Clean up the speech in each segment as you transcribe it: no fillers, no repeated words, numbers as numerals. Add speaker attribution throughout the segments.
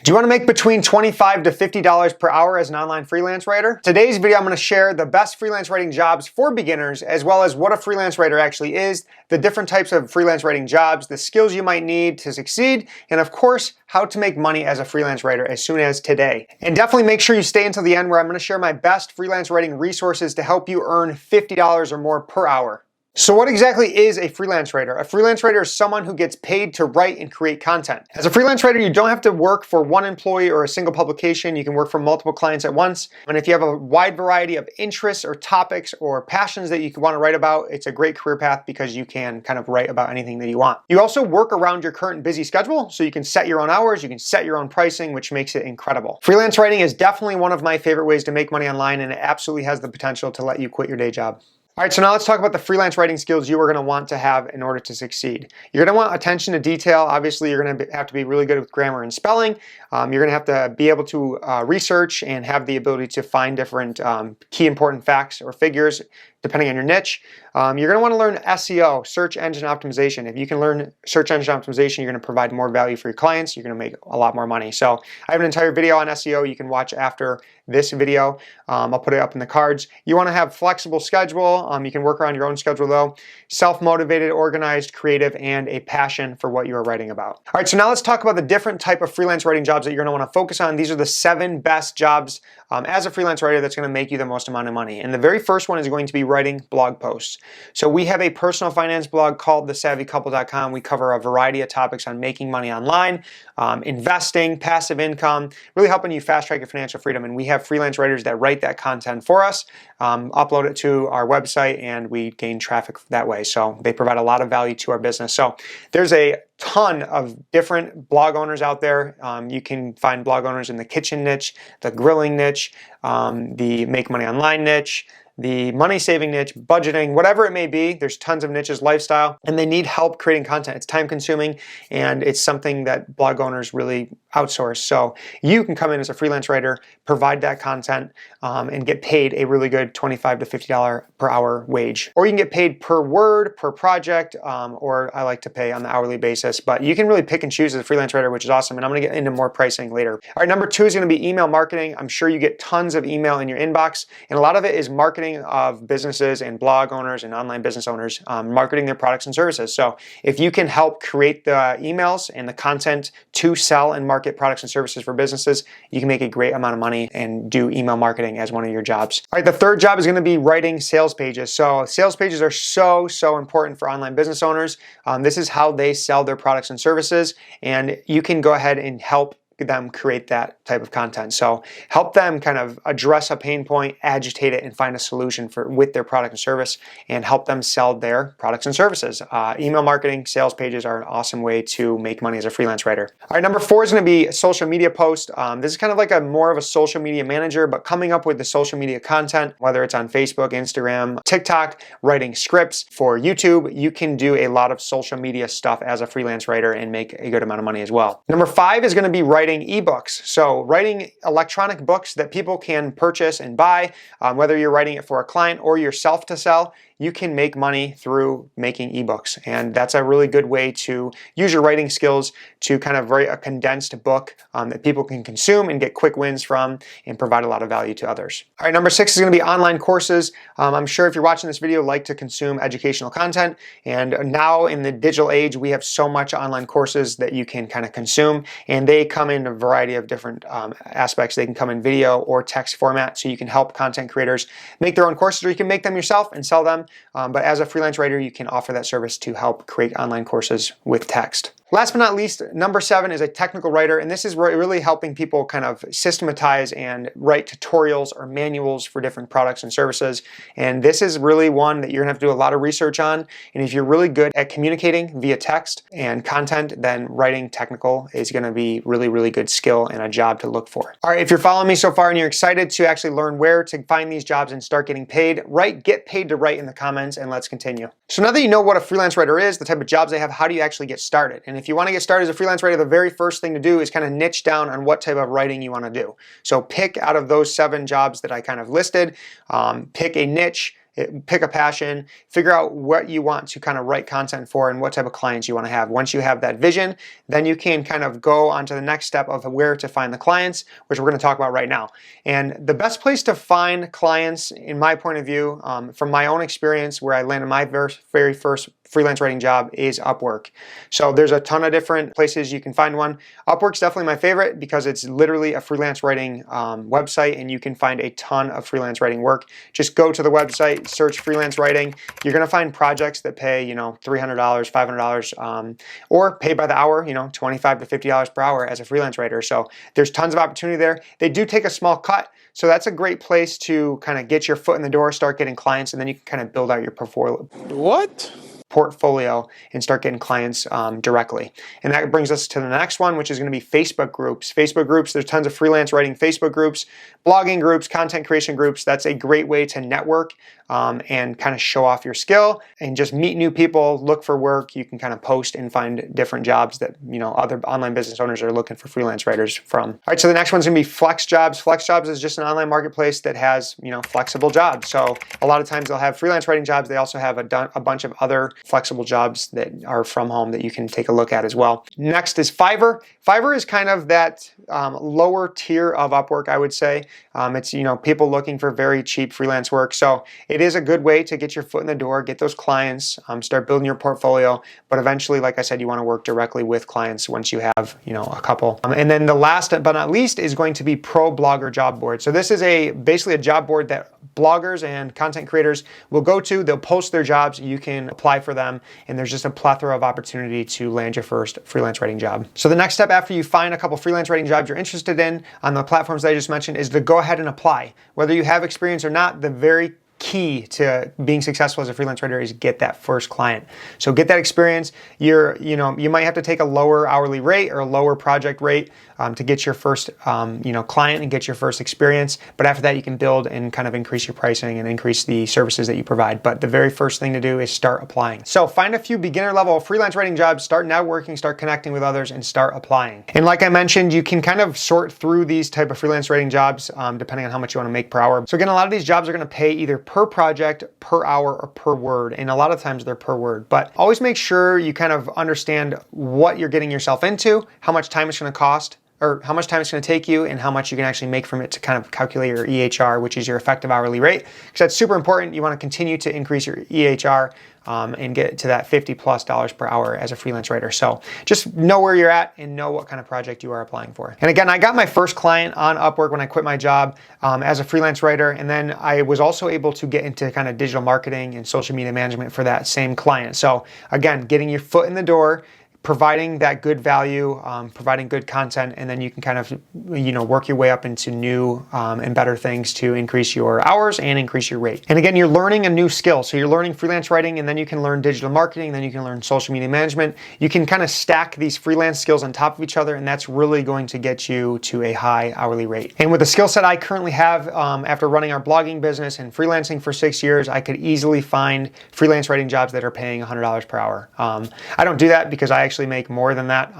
Speaker 1: Do you want to make between $25 to $50 per hour as an online freelance writer? Today's video, I'm going to share the best freelance writing jobs for beginners, as well as what a freelance writer actually is, the different types of freelance writing jobs, the skills you might need to succeed, and of course, how to make money as a freelance writer as soon as today. And definitely make sure you stay until the end, where I'm going to share my best freelance writing resources to help you earn $50 or more per hour. So what exactly is a freelance writer? A freelance writer is someone who gets paid to write and create content. As a freelance writer, you don't have to work for one employee or a single publication. You can work for multiple clients at once. And if you have a wide variety of interests or topics or passions that you want to write about, it's a great career path because you can kind of write about anything that you want. You also work around your current busy schedule, so you can set your own hours, you can set your own pricing, which makes it incredible. Freelance writing is definitely one of my favorite ways to make money online, and it absolutely has the potential to let you quit your day job. All right, so now let's talk about the freelance writing skills you are going to want to have in order to succeed. You're going to want attention to detail. Obviously, you're going to have to be really good with grammar and spelling. You're going to have to be able to research and have the ability to find different key important facts or figures depending on your niche. You're going to want to learn SEO, search engine optimization. If you can learn search engine optimization, you're going to provide more value for your clients. You're going to make a lot more money. So I have an entire video on SEO you can watch after this video. I'll put it up in the cards. You want to have flexible schedule. You can work around your own schedule though. Self-motivated, organized, creative, and a passion for what you are writing about. All right, so now let's talk about the different type of freelance writing jobs that you're going to want to focus on. These are the 7 best jobs as a freelance writer that's going to make you the most amount of money. And the very first one is going to be writing blog posts. So we have a personal finance blog called thesavvycouple.com. We cover a variety of topics on making money online, investing, passive income, really helping you fast track your financial freedom. And we have freelance writers that write that content for us, upload it to our website, and we gain traffic that way. So they provide a lot of value to our business. So there's a ton of different blog owners out there. You can find blog owners in the kitchen niche, the grilling niche, the make money online niche, the money saving niche, budgeting, whatever it may be. There's tons of niches, lifestyle, and they need help creating content. It's time consuming, and it's something that blog owners really outsource. So you can come in as a freelance writer, provide that content, and get paid a really good $25 to $50 per hour wage. Or you can get paid per word, per project, or I like to pay on the hourly basis. But you can really pick and choose as a freelance writer, which is awesome. And I'm going to get into more pricing later. All right, number 2 is going to be email marketing. I'm sure you get tons of email in your inbox, and a lot of it is marketing of businesses and blog owners and online business owners, marketing their products and services. So if you can help create the emails and the content to sell and market products and services for businesses, you can make a great amount of money and do email marketing as one of your jobs. All right, the third job is going to be writing sales pages. So sales pages are so important for online business owners. This is how they sell their products and services, and you can go ahead and help them create that type of content. So help them kind of address a pain point, agitate it, and find a solution with their product and service, and help them sell their products and services. Email marketing, sales pages are an awesome way to make money as a freelance writer. All right, number 4 is going to be social media post. This is kind of like more of a social media manager, but coming up with the social media content, whether it's on Facebook, Instagram, TikTok, writing scripts for YouTube. You can do a lot of social media stuff as a freelance writer and make a good amount of money as well. Number 5 is going to be writing ebooks. So writing electronic books that people can purchase and buy, whether you're writing it for a client or yourself to sell, you can make money through making ebooks. And that's a really good way to use your writing skills to kind of write a condensed book that people can consume and get quick wins from and provide a lot of value to others. All right, number 6 is going to be online courses. I'm sure if you're watching this video, like to consume educational content. And now in the digital age, we have so much online courses that you can kind of consume, and they come in a variety of different aspects. They can come in video or text format, so you can help content creators make their own courses, or you can make them yourself and sell them. But as a freelance writer, you can offer that service to help create online courses with text. Last but not least, number 7 is a technical writer, and this is really helping people kind of systematize and write tutorials or manuals for different products and services. And this is really one that you're gonna have to do a lot of research on. And if you're really good at communicating via text and content, then writing technical is gonna be really good skill and a job to look for. All right, if you're following me so far and you're excited to actually learn where to find these jobs and start getting paid, get paid to write in the comments, and let's continue. So now that you know what a freelance writer is, the type of jobs they have, how do you actually get started? And if you want to get started as a freelance writer, the very first thing to do is kind of niche down on what type of writing you want to do. So pick out of those 7 jobs that I kind of listed, pick a niche pick a passion, figure out what you want to kind of write content for and what type of clients you want to have. Once you have that vision, then you can kind of go on to the next step of where to find the clients, which we're going to talk about right now. And the best place to find clients, in my point of view, from my own experience where I landed my very first freelance writing job, is Upwork. So there's a ton of different places you can find one. Upwork's definitely my favorite because it's literally a freelance writing website, and you can find a ton of freelance writing work. Just go to the website, search freelance writing. You're going to find projects that pay, $300, $500, or pay by the hour, $25 to $50 per hour as a freelance writer. So there's tons of opportunity there. They do take a small cut, so that's a great place to kind of get your foot in the door, start getting clients, and then you can kind of build out your portfolio and start getting clients directly. And that brings us to the next one, which is going to be Facebook groups. Facebook groups, there's tons of freelance writing Facebook groups, blogging groups, content creation groups. That's a great way to network and kind of show off your skill and just meet new people, look for work. You can kind of post and find different jobs that other online business owners are looking for freelance writers from. All right, so the next one's going to be Flex Jobs. Flex Jobs is just an online marketplace that has flexible jobs. So a lot of times they'll have freelance writing jobs. They also have a bunch of other flexible jobs that are from home that you can take a look at as well. Next is Fiverr. Fiverr is kind of that lower tier of Upwork, I would say. It's people looking for very cheap freelance work. So it is a good way to get your foot in the door, get those clients, start building your portfolio. But eventually, like I said, you want to work directly with clients once you have a couple. And then the last but not least is going to be Pro Blogger Job Board. So this is basically a job board that bloggers and content creators will go to. They'll post their jobs. You can apply for them, and there's just a plethora of opportunity to land your first freelance writing job. So the next step after you find a couple freelance writing jobs you're interested in on the platforms that I just mentioned is to go ahead and apply. Whether you have experience or not, the very key to being successful as a freelance writer is get that first client. So get that experience. You might have to take a lower hourly rate or a lower project rate to get your first client and get your first experience. But after that, you can build and kind of increase your pricing and increase the services that you provide. But the very first thing to do is start applying. So find a few beginner level freelance writing jobs, start networking, start connecting with others, and start applying. And like I mentioned, you can kind of sort through these type of freelance writing jobs depending on how much you want to make per hour. So again, a lot of these jobs are going to pay either per project, per hour, or per word. And a lot of times they're per word. But always make sure you kind of understand what you're getting yourself into, how much time it's going to cost, or how much time it's going to take you, and how much you can actually make from it to kind of calculate your EHR, which is your effective hourly rate. Because that's super important. You want to continue to increase your EHR and get to that $50+ per hour as a freelance writer. So just know where you're at and know what kind of project you are applying for. And again, I got my first client on Upwork when I quit my job as a freelance writer. And then I was also able to get into kind of digital marketing and social media management for that same client. So again, getting your foot in the door, providing that good value, providing good content, and then you can kind of, work your way up into new and better things to increase your hours and increase your rate. And again, you're learning a new skill. So you're learning freelance writing, and then you can learn digital marketing, then you can learn social media management. You can kind of stack these freelance skills on top of each other, and that's really going to get you to a high hourly rate. And with the skill set I currently have, after running our blogging business and freelancing for 6 years, I could easily find freelance writing jobs that are paying $100 per hour. I don't do that because I actually make more than that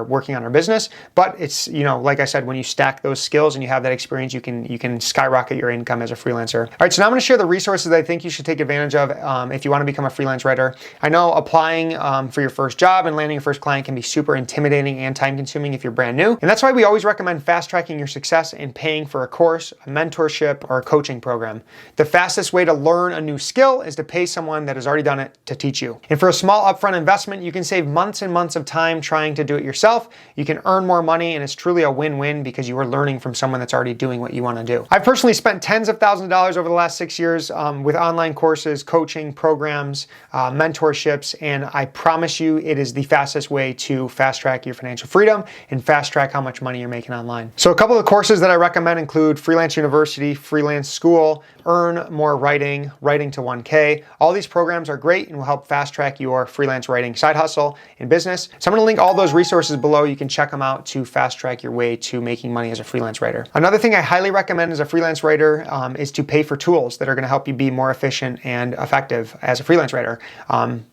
Speaker 1: working on our business, but it's like I said, when you stack those skills and you have that experience, you can skyrocket your income as a freelancer. All right, so now I'm going to share the resources that I think you should take advantage of if you want to become a freelance writer. I know applying for your first job and landing your first client can be super intimidating and time consuming if you're brand new, and that's why we always recommend fast tracking your success and paying for a course, a mentorship, or a coaching program. The fastest way to learn a new skill is to pay someone that has already done it to teach you. And for a small upfront investment, you can save months and months of time trying to do it yourself. You can earn more money, and it's truly a win-win because you are learning from someone that's already doing what you want to do. I've personally spent tens of thousands of dollars over the last 6 years with online courses, coaching programs, mentorships, and I promise you it is the fastest way to fast track your financial freedom and fast track how much money you're making online. So a couple of courses that I recommend include Freelance University, Freelance School, Earn More Writing, Writing to 1K. All these programs are great and will help fast track your freelance writing side hustle and business. business. So I'm gonna link all those resources below. You can check them out to fast track your way to making money as a freelance writer. Another thing I highly recommend as a freelance writer is to pay for tools that are gonna help you be more efficient and effective as a freelance writer.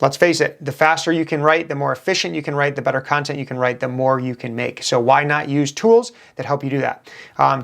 Speaker 1: Let's face it, the faster you can write, the more efficient you can write, the better content you can write, the more you can make. So why not use tools that help you do that?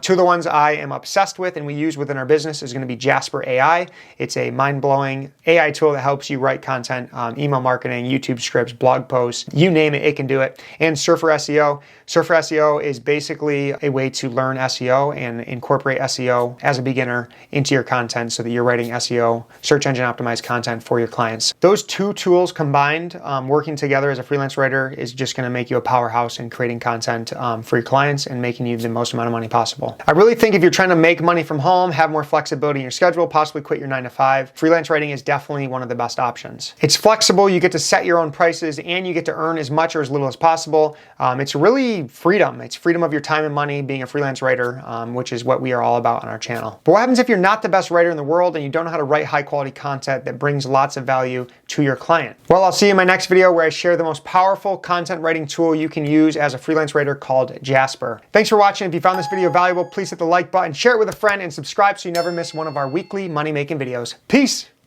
Speaker 1: Two of the ones I am obsessed with and we use within our business is gonna be Jasper AI. It's a mind-blowing AI tool that helps you write content, email marketing, YouTube scripts, blog posts, you name it, it can do it. And Surfer SEO. Surfer SEO is basically a way to learn SEO and incorporate SEO as a beginner into your content so that you're writing SEO, search engine optimized content for your clients. Those two tools combined, working together as a freelance writer is just gonna make you a powerhouse in creating content for your clients and making you the most amount of money possible. I really think if you're trying to make money from home, have more flexibility in your schedule, possibly quit your 9-to-5, freelance writing is definitely one of the best options. It's flexible, you get to set your own prices, and you get to earn as much or as little as possible. It's really freedom. It's freedom of your time and money being a freelance writer, which is what we are all about on our channel. But what happens if you're not the best writer in the world and you don't know how to write high quality content that brings lots of value to your client? Well, I'll see you in my next video where I share the most powerful content writing tool you can use as a freelance writer called Jasper. Thanks for watching. If you found this video valuable, please hit the like button, share it with a friend, and subscribe so you never miss one of our weekly money-making videos. Peace!